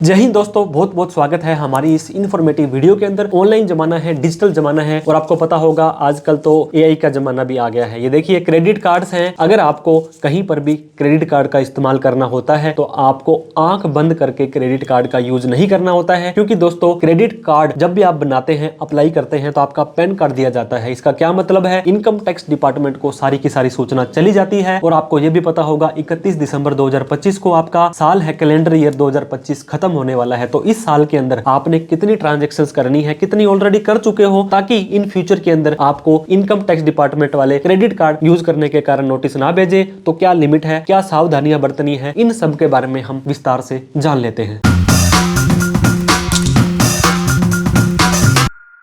जय हिंद दोस्तों, बहुत बहुत स्वागत है हमारी इस इन्फॉर्मेटिव वीडियो के अंदर। ऑनलाइन जमाना है, डिजिटल जमाना है और आपको पता होगा आजकल तो एआई का जमाना भी आ गया है। ये देखिए क्रेडिट कार्ड्स हैं। अगर आपको कहीं पर भी क्रेडिट कार्ड का इस्तेमाल करना होता है तो आपको आंख बंद करके क्रेडिट कार्ड का यूज नहीं करना होता है, क्योंकि दोस्तों क्रेडिट कार्ड जब भी आप बनाते हैं, अप्लाई करते हैं तो आपका पैन कार्ड दिया जाता है। इसका क्या मतलब है? इनकम टैक्स डिपार्टमेंट को सारी की सारी सूचना चली जाती है और आपको ये भी पता होगा 31 दिसंबर 2025 को आपका साल है, कैलेंडर ईयर 2025 खत्म होने वाला है। तो इस साल के अंदर आपने कितनी ट्रांजैक्शंस करनी है, कितनी ऑलरेडी कर चुके हो, ताकि इन फ्यूचर के अंदर आपको इनकम टैक्स डिपार्टमेंट वाले क्रेडिट कार्ड यूज करने के कारण नोटिस ना भेजे। तो क्या लिमिट है, क्या सावधानियां बरतनी है, इन सब के बारे में हम विस्तार से जान लेते हैं।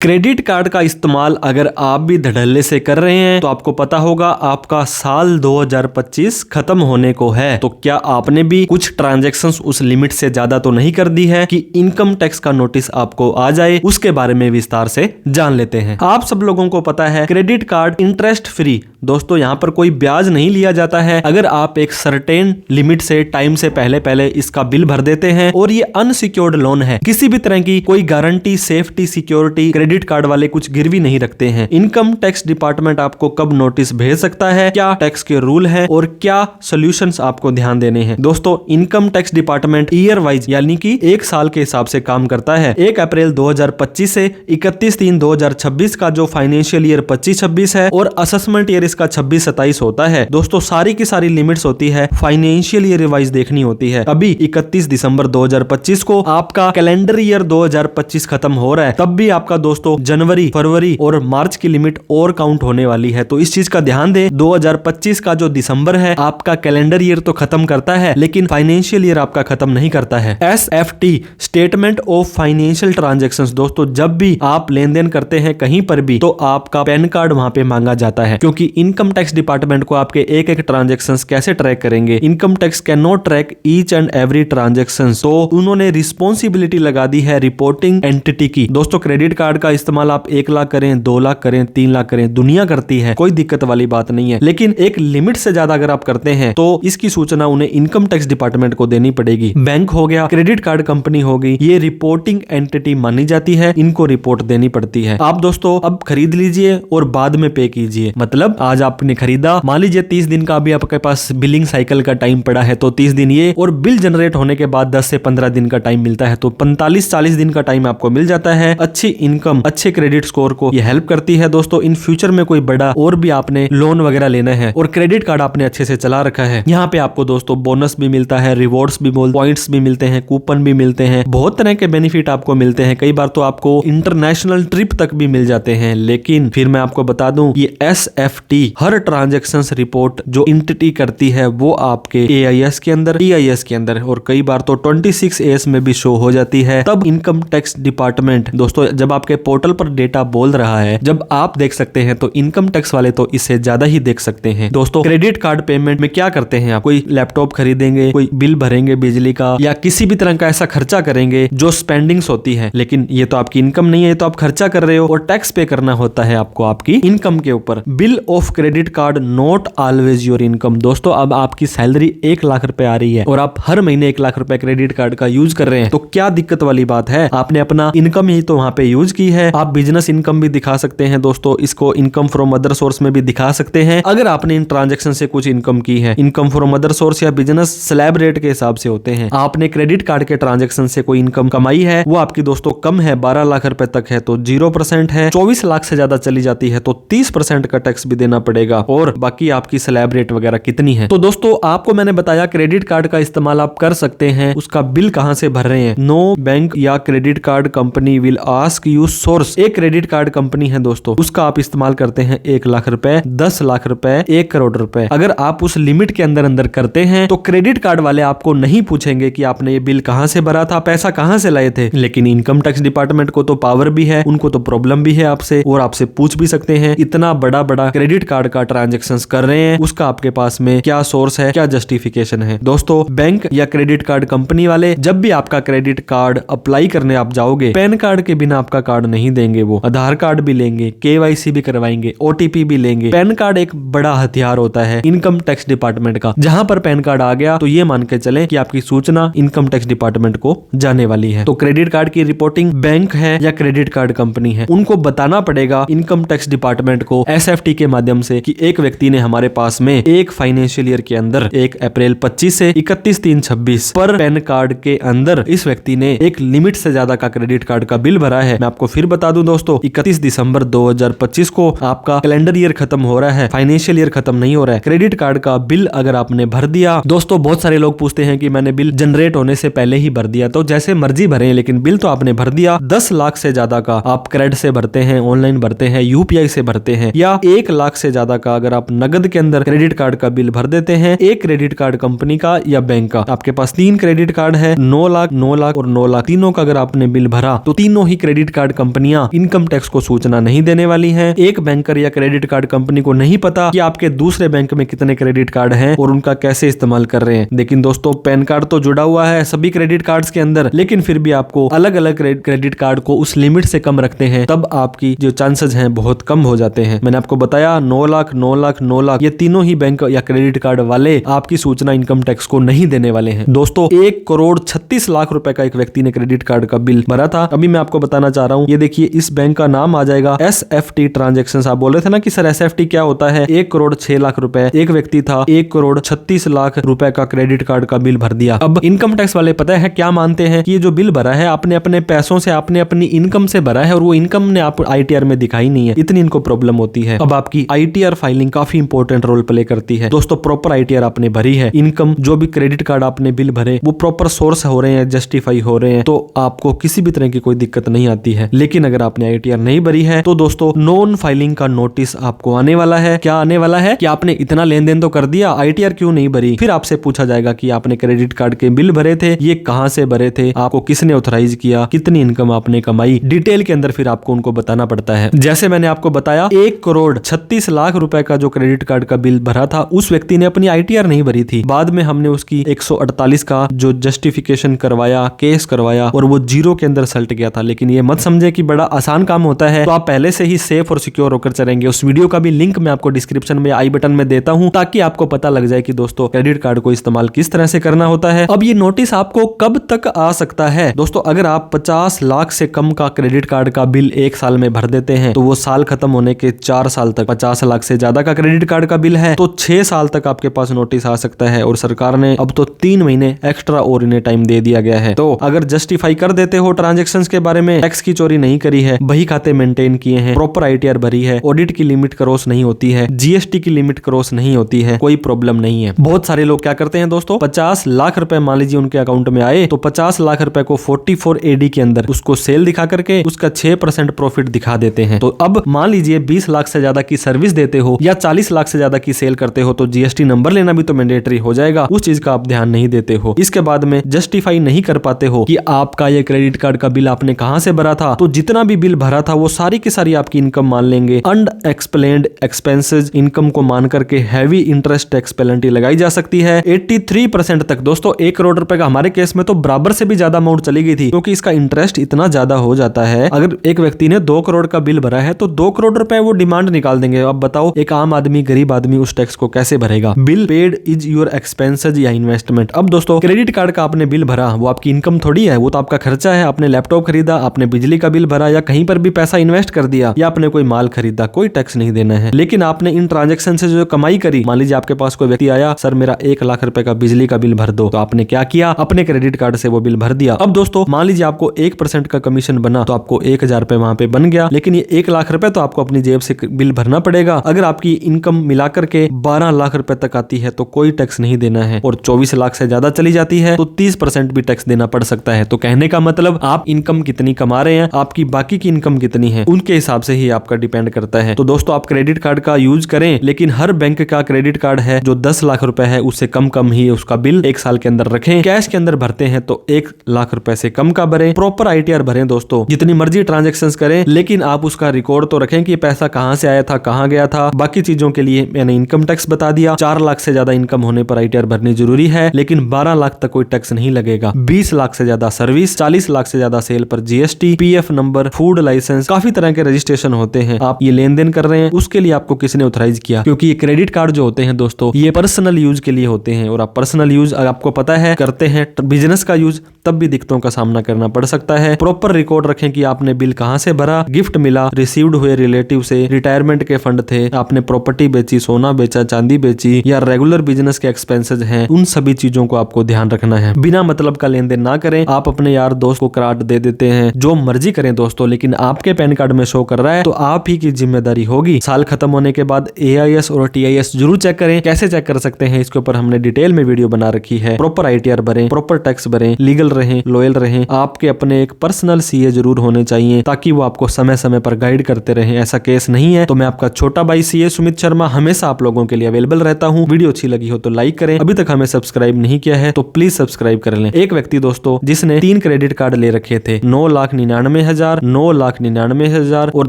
क्रेडिट कार्ड का इस्तेमाल अगर आप भी धड़ल्ले से कर रहे हैं तो आपको पता होगा आपका साल 2025 खत्म होने को है। तो क्या आपने भी कुछ ट्रांजैक्शंस उस लिमिट से ज्यादा तो नहीं कर दी है कि इनकम टैक्स का नोटिस आपको आ जाए? उसके बारे में विस्तार से जान लेते हैं। आप सब लोगों को पता है क्रेडिट कार्ड इंटरेस्ट फ्री, दोस्तों यहाँ पर कोई ब्याज नहीं लिया जाता है। अगर आप एक सर्टेन लिमिट से टाइम से पहले इसका बिल भर देते हैं और ये अनसिक्योर्ड लोन है, किसी भी तरह की कोई guarantee, safety, security credit card वाले कुछ गिरवी नहीं रखते हैं। इनकम टैक्स डिपार्टमेंट आपको कब नोटिस भेज सकता है, क्या टैक्स के रूल है और क्या सॉल्यूशंस आपको ध्यान देने हैं? दोस्तों income tax department year wise यानी कि एक साल के हिसाब से काम करता है। 1 अप्रैल 2025 से 31/3/2026 का जो फाइनेंशियल ईयर 25-26 है और असेसमेंट ईयर इसका 26-27 होता है। दोस्तों सारी की सारी लिमिट्स होती है फाइनेंशियल ईयर वाइज देखनी होती है। अभी 31 दिसंबर 2025 को आपका कैलेंडर ईयर 2025 खत्म हो रहा है, तब भी आपका दोस्तों जनवरी, फरवरी और मार्च की लिमिट और काउंट होने वाली है। तो इस चीज का ध्यान दें। 2025 का जो दिसंबर है आपका कैलेंडर ईयर तो खत्म करता है, लेकिन फाइनेंशियल ईयर आपका खत्म नहीं करता है। SFT statement of financial transactions, दोस्तों जब भी आप लेन देन करते हैं कहीं पर भी तो आपका पैन कार्ड वहां पे मांगा जाता है, क्योंकि इनकम टैक्स डिपार्टमेंट को आपके एक एक ट्रांजैक्शंस कैसे ट्रैक करेंगे? Income tax can not track each and every transaction. तो उन्होंने रिस्पॉन्सिबिलिटी लगा दी है रिपोर्टिंग एंटिटी की। दोस्तों क्रेडिट कार्ड का इस्तेमाल आप 1 लाख करें, 2 लाख करें, 3 लाख करें, दुनिया करती है, कोई दिक्कत वाली बात नहीं है। लेकिन एक लिमिट से ज्यादा अगर आप करते हैं तो इसकी सूचना उन्हें इनकम टैक्स डिपार्टमेंट को देनी पड़ेगी। बैंक हो गया, क्रेडिट कार्ड कंपनी हो गई, ये रिपोर्टिंग एंटिटी मानी जाती है, इनको रिपोर्ट देनी पड़ती है। आप दोस्तों अब खरीद लीजिए और बाद में पे कीजिए। मतलब आज आपने खरीदा, मान लीजिए 30 दिन का अभी आपके पास बिलिंग साइकिल का टाइम पड़ा है, तो 30 दिन ये और बिल जनरेट होने के बाद 10 से 15 दिन का टाइम मिलता है, तो 45-40 दिन का टाइम आपको मिल जाता है। अच्छी इनकम, अच्छे क्रेडिट स्कोर को ये हेल्प करती है। दोस्तों इन फ्यूचर में कोई बड़ा और भी आपने लोन वगैरह लेना है और क्रेडिट कार्ड आपने अच्छे से चला रखा है, यहाँ पे आपको दोस्तों बोनस भी मिलता है, रिवॉर्ड्स भी, पॉइंट्स भी मिलते हैं, कूपन भी मिलते हैं, बहुत तरह के बेनिफिट आपको मिलते हैं। कई बार तो आपको इंटरनेशनल ट्रिप तक भी मिल जाते हैं। लेकिन फिर मैं आपको बता दूं ये SFT हर ट्रांजैक्शन रिपोर्ट जो एंटिटी करती है वो आपके AIS के अंदर, EIS के अंदर और कई बार तो 26AS में भी शो हो जाती है। तब इनकम टैक्स डिपार्टमेंट दोस्तों जब आपके पोर्टल पर डेटा बोल रहा है, जब आप देख सकते हैं तो इनकम टैक्स वाले तो इससे ज्यादा ही देख सकते हैं। दोस्तों क्रेडिट कार्ड पेमेंट में क्या करते हैं आप? कोई लैपटॉप खरीदेंगे, कोई बिल भरेंगे बिजली का, या किसी भी तरह का ऐसा खर्चा करेंगे जो स्पेंडिंग्स होती है, लेकिन ये तो आपकी इनकम नहीं है, ये तो आप खर्चा कर रहे हो और टैक्स पे करना होता है आपको आपकी इनकम के ऊपर। Bill of credit card not always your income. दोस्तों अब आपकी सैलरी 1 लाख रुपए आ रही है और आप हर महीने 1 लाख रुपए क्रेडिट कार्ड का यूज कर रहे हैं, तो क्या दिक्कत वाली बात है? आपने अपना इनकम ही तो वहां पे यूज की है। आप बिजनेस इनकम भी दिखा सकते हैं दोस्तों, इसको इनकम फ्रॉम अदर सोर्स में भी दिखा सकते हैं। अगर आपने इन ट्रांजैक्शन से कुछ इनकम की है, इनकम फ्रॉम अदर सोर्स या बिजनेस स्लैब रेट के हिसाब से होते हैं। आपने क्रेडिट कार्ड के ट्रांजैक्शन से कोई इनकम कमाई है, वो आपकी दोस्तों कम है, 12 लाख रुपए तक है तो 0% है, 24 लाख से ज्यादा चली जाती है तो 30% का टैक्स भी देना पड़ेगा, और बाकी आपकी स्लैब रेट वगैरह कितनी है। तो दोस्तों आपको मैंने बताया क्रेडिट कार्ड का इस्तेमाल आप कर सकते हैं। उसका बिल कहां से भर रहे हैं? नो बैंक या credit card company will ask you source. एक क्रेडिट कार्ड कंपनी है दोस्तों, उसका आप इस्तेमाल करते हैं 1 लाख रुपए, 10 लाख रुपए, 1 करोड़ रुपए। अगर आप उस लिमिट के अंदर करते हैं तो क्रेडिट कार्ड वाले आपको नहीं पूछेंगे कि आपने ये बिल कहां से भरा था, पैसा कहां से लाए थे। लेकिन इनकम टैक्स डिपार्टमेंट को तो पावर भी है, उनको तो प्रॉब्लम भी है आपसे, और आपसे पूछ भी सकते हैं। इतना बड़ा बड़ा क्रेडिट कार्ड का ट्रांजेक्शन कर रहे हैं उसका आपके पास में क्या सोर्स है, क्या जस्टिफिकेशन है। दोस्तों बैंक या क्रेडिट कार्ड कंपनी वाले जब भी आपका क्रेडिट कार्ड अप्लाई करने आप जाओगे, पैन कार्ड के बिना आपका कार्ड नहीं देंगे। वो आधार कार्ड भी लेंगे, KYC भी करवाएंगे, OTP भी लेंगे। पैन कार्ड एक बड़ा हथियार होता है इनकम टैक्स डिपार्टमेंट का। जहां पर पैन कार्ड आ गया तो ये मान के चलें कि आपकी सूचना इनकम टैक्स डिपार्टमेंट को जाने वाली है। तो क्रेडिट कार्ड की रिपोर्टिंग बैंक है या क्रेडिट कार्ड कंपनी है, उनको बताना पड़ेगा इनकम टैक्स डिपार्टमेंट को SFT के माध्यम से कि एक व्यक्ति ने हमारे पास में एक फाइनेंशियल ईयर के अंदर 1 अप्रैल 25 से 31/3/26 पर पैन कार्ड के अंदर इस व्यक्ति ने एक लिमिट से ज्यादा का क्रेडिट कार्ड का बिल भरा है। मैं आपको फिर बता दूं दोस्तों, 31 दिसंबर 2025 को आपका कैलेंडर ईयर खत्म हो रहा है, फाइनेंशियल ईयर खत्म नहीं हो रहा है। क्रेडिट कार्ड का बिल अगर आपने भर दिया, दोस्तों बहुत सारे लोग पूछते हैं कि मैंने बिल जनरेट होने से पहले ही भर दिया, तो जैसे मर्जी भरें, लेकिन बिल तो आपने भर दिया। 10 लाख से ज्यादा का आप क्रेडिट से भरते हैं, ऑनलाइन भरते हैं, UPI से भरते हैं, या 1 लाख से ज्यादा का अगर आप नगद के अंदर क्रेडिट कार्ड का बिल भर देते हैं, एक क्रेडिट कार्ड कंपनी का या बैंक का, आपके पास 3 क्रेडिट कार्ड है, 9 लाख, 9 लाख और 9 लाख, तीनों का अगर आपने बिल भरा तो तीनों ही क्रेडिट कार्ड कंपनियां इनकम टैक्स को सूचना नहीं देने वाली हैं। एक बैंकर या क्रेडिट कार्ड कंपनी को नहीं पता कि आपके दूसरे बैंक में कितने क्रेडिट कार्ड हैं और उनका कैसे इस्तेमाल कर रहे हैं। लेकिन दोस्तों पैन कार्ड तो जुड़ा हुआ है सभी क्रेडिट कार्ड्स के अंदर, लेकिन फिर भी आपको अलग अलग क्रेडिट कार्ड को उस लिमिट से कम रखते हैं, तब आपकी जो चांसेस हैं बहुत कम हो जाते हैं। मैंने आपको बताया 9 लाख, 9 लाख, 9 लाख, ये तीनों ही बैंक या क्रेडिट कार्ड वाले आपकी सूचना इनकम टैक्स को नहीं देने वाले हैं। दोस्तों 1,36,00,000 रुपए का एक व्यक्ति ने क्रेडिट कार्ड का बिल भरा था। अभी मैं आपको बताना चाह रहा हूँ, ये देखिए इस बैंक का नाम आ जाएगा SFT ट्रांजेक्शन। आप बोल रहे थे ना कि सर SFT क्या होता है। 1,06,00,000 रुपए एक व्यक्ति था 1,36,00,000 रुपए का क्रेडिट कार्ड का बिल भर दिया। अब इनकम टैक्स वाले पता है क्या मानते हैं कि ये जो बिल भरा है आपने अपने पैसों से, आपने अपनी इनकम से भरा है और वो इनकम ने आप ITR में दिखाई नहीं है, इतनी इनको प्रॉब्लम होती है। अब आपकी ITR फाइलिंग काफी इंपॉर्टेंट रोल प्ले करती है। दोस्तों प्रॉपर ITR आपने भरी है, इनकम जो भी क्रेडिट कार्ड आपने बिल भरे वो प्रॉपर सोर्स हो रहे हैं, जस्टिफाई हो रहे हैं, तो आपको किसी भी तरह की कोई दिक्कत नहीं आती है। लेकिन अगर आपने ITR नहीं भरी है तो दोस्तों नॉन फाइलिंग का नोटिस आपको आने वाला है। क्या आने वाला है कि आपने इतना लेन देन तो कर दिया, ITR क्यों नहीं भरी। फिर आपसे पूछा जाएगा कि आपने क्रेडिट कार्ड के बिल भरे थे, ये कहां से भरे थे, आपको किसने ऑथराइज किया, कितनी इनकम आपने कमाई, डिटेल के अंदर फिर आपको उनको बताना पड़ता है। जैसे मैंने आपको बताया 1,36,00,000 रुपए का जो क्रेडिट कार्ड का बिल भरा था उस व्यक्ति ने अपनी ITR नहीं भरी थी। बाद में हमने उसकी 148 का जो जस्टिफिकेशन करवाया, केस करवाया और वो जीरो के अंदर सल्ट गया था। लेकिन ये मत समझे कि बड़ा आसान काम होता है, तो आप पहले से ही सेफ और सिक्योर होकर चलेंगे। उस वीडियो का भी लिंक मैं आपको डिस्क्रिप्शन में आई बटन में देता हूं ताकि आपको पता लग जाए कि दोस्तों क्रेडिट कार्ड को इस्तेमाल किस तरह से करना होता है। अब ये नोटिस आपको कब तक आ सकता है दोस्तों, अगर आप 50 लाख से कम का क्रेडिट कार्ड का बिल 1 साल में भर देते हैं तो वो साल खत्म होने के 4 साल तक, 50 लाख से ज्यादा का क्रेडिट कार्ड का बिल है तो 6 साल तक आपके पास नोटिस आ सकता है। और सरकार ने अब तो 3 महीने एक्स्ट्रा और इन्हें टाइम दे दिया गया है। तो अगर जस्टिफाई कर देते हो ट्रांजेक्शन के बारे में, टैक्स की चोरी नहीं करी है, बही खाते मेंटेन किए हैं, प्रॉपर ITR भरी है, ऑडिट की लिमिट क्रॉस नहीं होती है, GST की लिमिट क्रॉस नहीं होती है, कोई प्रॉब्लम नहीं है। बहुत सारे लोग क्या करते हैं दोस्तों, 50 लाख रुपए मान लीजिए उनके अकाउंट में आए तो 50 लाख रुपए को 44 AD के अंदर उसको सेल दिखा करके उसका 6% प्रॉफिट दिखा देते हैं। तो अब मान लीजिए 20 लाख से ज्यादा की सर्विस देते हो या 40 लाख से ज्यादा की सेल करते हो तो GST नंबर लेना भी तो मैंडेटरी हो जाएगा, उस चीज का आप ध्यान नहीं देते हो। इसके बाद में जस्टिफाई नहीं कर पाते हो कि आपका ये क्रेडिट कार्ड का बिल आपने कहां से भरा था, तो जितना भी बिल भरा था वो सारी की सारी आपकी इनकम मान लेंगे। अनएक्सप्लेन्ड एक्सपेंसेस इनकम को मान करके हैवी इंटरेस्ट टैक्स पेनल्टी लगाई जा सकती है 83% तक। दोस्तों 1 करोड़ रुपए का हमारे केस में तो बराबर से भी ज्यादा अमाउंट चली गई थी, क्योंकि इसका इंटरेस्ट इतना ज्यादा हो जाता है। अगर एक व्यक्ति ने 2 करोड़ का बिल भरा है तो 2 करोड़ रुपए वो डिमांड निकाल देंगे। अब बताओ एक आम आदमी, गरीब आदमी उस टैक्स को कैसे भरेगा। Bill paid is your expenses या इन्वेस्टमेंट। अब दोस्तों क्रेडिट कार्ड का आपने बिल भरा, वो आपकी इनकम थोड़ी है, वो तो आपका खर्चा है। आपने लैपटॉप खरीदा, आपने बिजली का बिल भरा या कहीं पर भी पैसा इन्वेस्ट कर दिया या आपने कोई माल खरीदा, कोई टैक्स नहीं देना है। लेकिन आपने इन ट्रांजेक्शन से जो कमाई करी, मान लीजिए आपके पास कोई व्यक्ति आया, सर मेरा 1 लाख रुपए का बिजली का बिल भर दो, तो आपने क्या किया, अपने क्रेडिट कार्ड से वो बिल भर दिया। अब दोस्तों मान लीजिए आपको 1% का कमीशन बना तो आपको 1,000 रुपए वहां पे बन गया, लेकिन ये 1 लाख रुपए तो आपको अपनी जेब से बिल भरना पड़ेगा। अगर आपकी इनकम मिलाकर के 12 लाख रुपए तक आती है तो कोई टैक्स नहीं देना है, और 24 लाख से ज्यादा चली जाती है तो 30% भी टैक्स देना पड़ सकता है। तो कहने का मतलब आप इनकम कितनी कमा रहे हैं, आपकी बाकी की इनकम कितनी है, उनके हिसाब से ही आपका डिपेंड करता है। तो दोस्तों आप क्रेडिट कार्ड का यूज करें, लेकिन हर बैंक का क्रेडिट कार्ड है जो 10 लाख रुपए है उससे कम कम ही उसका बिल 1 साल के अंदर रखें। कैश के अंदर भरते हैं तो 1 लाख रुपए से कम का भरें। प्रॉपर ITR भरें दोस्तों, जितनी मर्जी ट्रांजेक्शंस करें, लेकिन आप उसका रिकॉर्ड तो रखें कि पैसा कहां से आया था, कहां गया था। बाकी चीजों के लिए मैंने इनकम टैक्स बता दिया। 4 लाख से ज्यादा इनकम होने पर ITR भरनी जरूरी है, लेकिन 12 लाख तक कोई टैक्स नहीं लगेगा। 20 लाख से ज्यादा सर्विस, 40 लाख से ज्यादा सेल पर GST, PF number, food licence, काफी तरह के रजिस्ट्रेशन होते हैं। आप ये लेन देन कर रहे हैं, उसके लिए आपको किसने ऑथराइज किया? क्योंकि ये क्रेडिट कार्ड जो होते हैं दोस्तों, ये पर्सनल यूज के लिए होते हैं, और आप पर्सनल यूज आपको पता है करते हैं, बिजनेस का यूज तब भी दिक्कतों का सामना करना पड़ सकता है। प्रॉपर रिकॉर्ड रखें कि आपने बिल कहां से भरा, गिफ्ट मिला, रिसीव्ड हुए रिलेटिव से, रिटायरमेंट के फंड थे, आपने प्रॉपर्टी बेची, सोना बेचा, चांदी बेची, या रेगुलर बिजनेस के एक्सपेंसेस हैं, उन सभी चीजों को आपको ध्यान रखना है। बिना मतलब का लेन देन ना करें। आप अपने यार दोस्त को कार्ड दे देते हैं, जो मर्जी करें दोस्तों, लेकिन आपके पैन कार्ड में शो कर रहा है तो आप ही की जिम्मेदारी होगी। साल खत्म होने के बाद AIS और TIS जरूर चेक करें। कैसे चेक कर सकते हैं, इसके ऊपर हमने डिटेल में वीडियो बना रखी है। प्रॉपर ITR भरें, प्रॉपर टैक्स भरें, लीगल रहें, लॉयल रहें। आपके अपने एक पर्सनल CA जरूर होने चाहिए, ताकि वो आपको समय समय पर गाइड करते रहें। ऐसा केस नहीं है तो मैं आपका छोटा भाई CA सुमित शर्मा हमेशा आप लोगों के लिए अवेलेबल रहता हूं। वीडियो अच्छी लगी हो तो लाइक करें। अभी तक हमें सब्सक्राइब नहीं किया है तो प्लीज सब्सक्राइब कर लें। एक व्यक्ति दोस्तों जिसने 3 क्रेडिट कार्ड ले रखे थे, 9,99,000, 9,99,000 और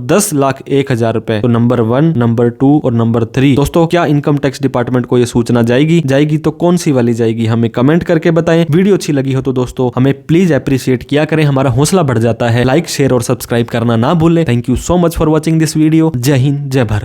10,01,000 रुपए। तो नंबर 1, नंबर 2 और नंबर 3 दोस्तों, क्या इनकम टैक्स डिपार्टमेंट को यह सूचना जाएगी तो कौन सी वाली जाएगी, हमें कमेंट करके बताएं। वीडियो अच्छी लगी हो तो दोस्तों हमें प्लीज अप्रिशिएट किया करें, हमारा हौसला बढ़ जाता है। लाइक, शेयर और सब्सक्राइब करना ना भूलें। Thank you so much for watching this video. जय हिंद, जय भारत।